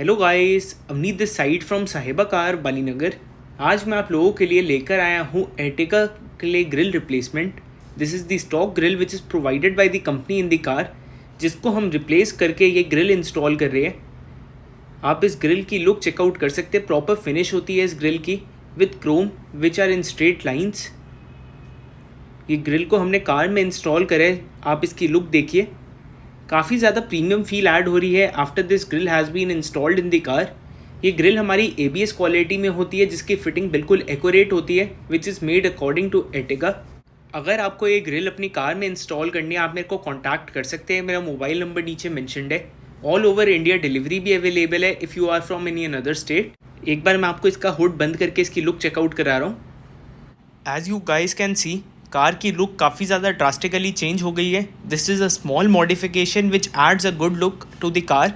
Hello guys, Avneet this side from साहिबा car बालीनगर। आज मैं आप लोगों के लिए लेकर आया हूँ एर्टिगा के लिए grill replacement. This is the stock grill which is provided by the company in the car, जिसको हम रिप्लेस करके ये ग्रिल इंस्टॉल कर रहे हैं। आप इस ग्रिल की लुक चेकआउट कर सकते हैं। प्रॉपर फिनिश होती है इस ग्रिल की with chrome which are in straight lines. ये ग्रिल को हमने कार में इंस्टॉल करा है। आप इसकी लुक देखिए, काफ़ी ज़्यादा प्रीमियम फील ऐड हो रही है after this grill has been installed in the car. ये ग्रिल हमारी ABS क्वालिटी में होती है, जिसकी फिटिंग बिल्कुल एक्यूरेट होती है, which is made according to Ertiga. अगर आपको ये ग्रिल अपनी कार में इंस्टॉल करनी है, आप मेरे को कॉन्टैक्ट कर सकते हैं। मेरा मोबाइल नंबर नीचे मैंशनड है। ऑल ओवर इंडिया डिलीवरी भी अवेलेबल है if you are from any other state. एक बार मैं आपको इसका हुड बंद करके इसकी लुक चेकआउट करा रहा हूँ। As you guys can see, car की लुक काफ़ी ज़्यादा ड्रास्टिकली चेंज हो गई है। This is a small modification which adds a good look to the car.